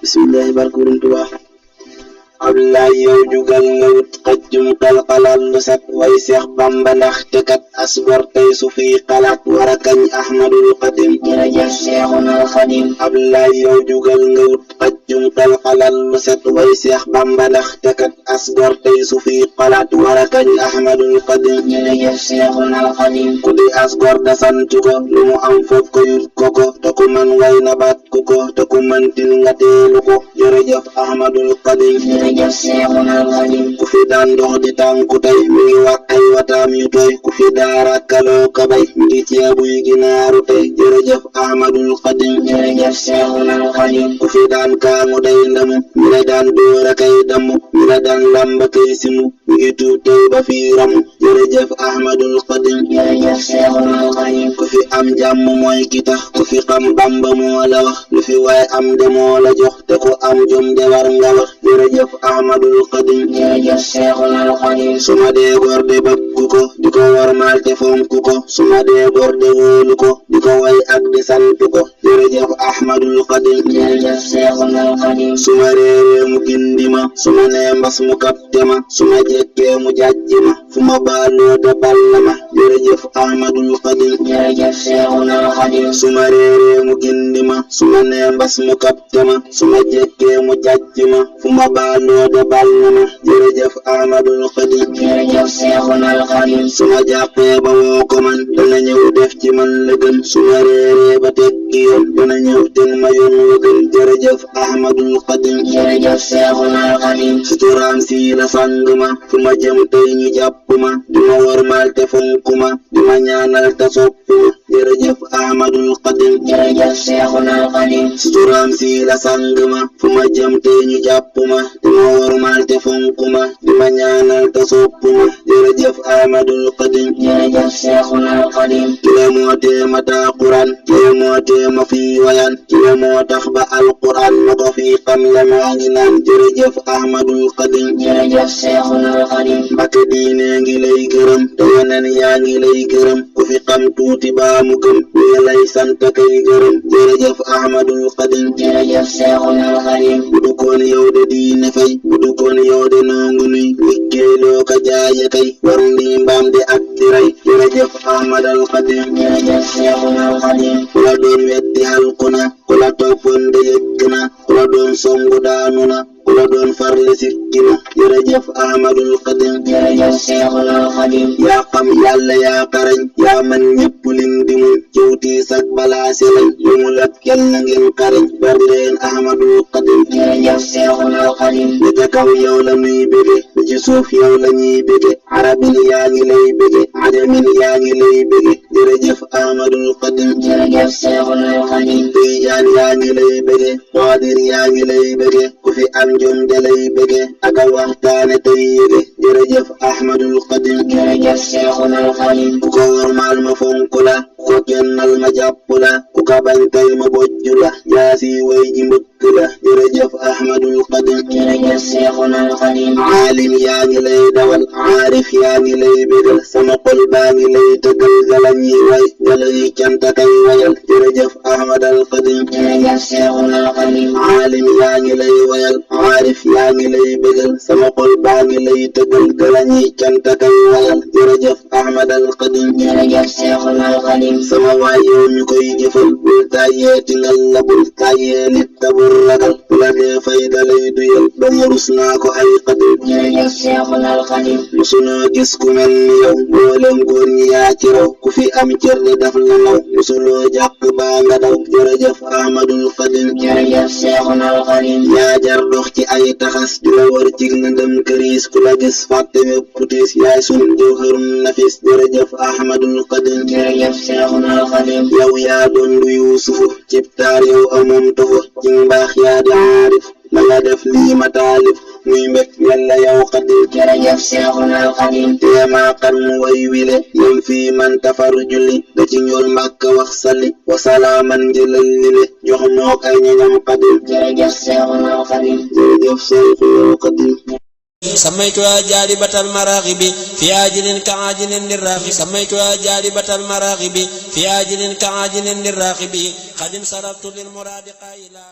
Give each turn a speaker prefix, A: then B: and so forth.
A: bismillahi barkurum Tuubaa Abdoulaye yow jugal nga wut xëccum xalxalal lu set way Seex Bamba ndax te kat asgor tey su fi xalaat war a kañ Ahmadul Xadim
B: jërëjëf Seexunal Xadim
A: Abdoulaye yow jugal nga wut xëccum xalxalal lu set way Seex Bamba ndax te kat asgor tey su fi xalaat war a kañ Ahmadul Xadim
B: jërëjëf Seexunal Xadim
A: ku di asgor da sant ko lu mu am foof ko yut ko te ku man way na baat ku ko te ku mantil nga teelu ko jërëjëf Ahmadul Xadim
B: jërëjëf Seexunal Xadim
A: ku fi daan dox di tànku tey mi ngi wax ay wataam yu tooy ku fi daara kaloo kabay mi ngi ceebuy ginaaru tey jërëjëf Ahmadul Xadim
B: jërëjëf Seexunal Xadim
A: ku fi daan kaamu day ndamu mi la daan dóor a kay damu mi la daan lamba kay simu mi ngi tuub tey ba fi ramu jërëjëf Ahmadul Xadim
B: jërëjëf Seexunal Xadim
A: ku fi am jàmm mooy ki tax ku fi xam Bamba moo la wax lu fi waay am de moo la jox te ku am jom de war nga wax jërëjëf Ahmadul Xadim
B: jërëjëf Seexunal Xadim
A: suma dee góor de bëgg ko di ko warmaal te fonk ko suma dee góor de wóolu ko di ko way ak di sant ko jërëjëf Ahmadul Xadim
B: jërëjëf Seexunal Xadim
A: suma réeree mu gindi ma suma nee mbas mu kapte ma suma jekkee mu jàjji ma fu ma baaloo de balla ma jërëjëf Ahmadul Xadim
B: jërëjëf Seexunal Xadim
A: suma réeree mu gindi ma suma nee mbas mu kapte ma suma jekkee mu jàjji ma fu ma baaloo de balla ma jërëjëf Ahmadul Xadim
B: jërëjëf Seexunal Xadim
A: suma jàppee ba woo ko man dana ñëw def ci man la gën suma réeree ba tekki yoon dana ñëw ten ma yoon wa gën jërëjëf Ahmadul Xadim
B: jërëjëf Seexunal Xadim
A: suturaam si la sang ma fu ma jëm tey ñu jàpp ma di ma wormaal te fonk ma di ma ñaanal te sopp ma jërëjëf Ahmadul Xadim
B: jërëjëf Seexunal Xadim
A: suturaam si la sang ma fu ma jëm tey ñu jàpp ma di ma wormaal te fonk ma di ma ñaanal te sopp ma jërëjëf Ahmadul Xadim
B: jërëjëf Seexunal Xadim
A: kile moo tee ma taa Quraan kile moo tee ma fi wayan kile moo tax ba alquran ma ko fi xam le maa ngi naan jërëjëf Ahmadul Xadim
B: jërëjëf Seexunal Xadim
A: Mbakke diine ngi lay gërëm te yeneen yaa ngi lay gërëm ku fi xam tuuti baa mu gëm ñu lay sant kay gërëm jërëjëf Ahmadul Xadim
B: jërëjëf Seexunal Xadim
A: bu du koon yow de diine fay bu du koon yow de noongu nuy liggéeyloo ka jaaye kay war ndi mbaam de ak di rey jërëjëf Ahmadul Xadim
B: jërëjëf Seexunal Xadim
A: ku la doon weddi halku na ku la toppoon de yëgg na ku la doon songu daanu na ku la doon farle sikki na jërëjëf Ahmadul Xadim
B: jërëjëf Seexunal Xadim
A: yaa xam yàlla yaa xarañ yaa man ñëpp lim di muñ ciwtii sak balaa selañ lu mu lat kenn ngeen xarañ bari leen Ahmadul Xadim
B: jërëjëf Seexunal Xadim
A: li ca kaw yow la nuy bége li ci suuf yow la ñuy bége arabin yaa ngi lay bége ajamin yaa ngi lay bége jërëjëf Ahmadul Xadim
B: jërëjëf Seexunal Xadim
A: tijaan yaa ngi lay bége xaadir yaa ngi lay bége ku fi am jom de lay bége ak a waxtaane tey yége jërëjëf Ahmadul Xadim
B: jërëjëf Seexunal Xadim
A: ku ko wormaal ma fonk la ku ko kennal ma jàpp la ku ko bañ tey ma bojju la jaasi way ji mbëkk la jërëjëf Ahmadul Xadim
B: jërëjëf Seexunal Xadim
A: aalim yaa ngi lay dawal aarif yaa ngi lay bégal sama xol baa ngi lay tëggal galañ yi way gala yi canta kay wayal jërëjëf Ahmadul Xadim
B: jërëjëf Seexunal Xadim
A: aalim yaa ngi lay wayal aarif yaa ngi lay bégal sama xol baa ngi lay tëggal galañ yi canta kay wayal jërëjëf Ahmadul Xadim
B: jërëjëf Seexunal Xadim
A: sama waay yow ñu koy jëfal bul tàyyeeti ngal la bul tàyyee nit te bul ragal bu la dee fay dalay duyal ba mu rus naa ko ay xadim
B: jërëjëf Seexunal Xadim
A: musunoo gis ku mel ni yow mboolem góor ñi yaa ci raw ku fi am cër de daf la naw musuloo jàq baa nga daw jërëjëf Ahmadul Xadim
B: jërëjëf Seexunal Xadim
A: yaa jar dox ci ay taxas di la war cig na ndëm këriis ku la gis fàtte wépp tiis yaay sun jawharun nafis jërëjëf Ahmadul Xadim
B: jërëjëf Seexunal Xadim
A: yow yaa doon du Yuusufu cib taar yow amoom tofu ci mbaax yaa di aarif la nga def lii ma taalif muy mbég yàlla yow Xadim
B: jërëjëf Seexunal Xadim
A: teemaa xar mu way wile yem fii man tafar julli da ci ñool mbàkk wax sali wasalaaman njëlal lile jox mook ay ñoñam Xadim
B: jërëjëf Seexunal Xadim
A: jërëjëf Seexul Xadim
C: سميتها جالبة المراغب في آجل كعاجل للراغب سميتها جالبة المراغب في آجل كعاجل للراغب قد انصرفت للمراد قائلا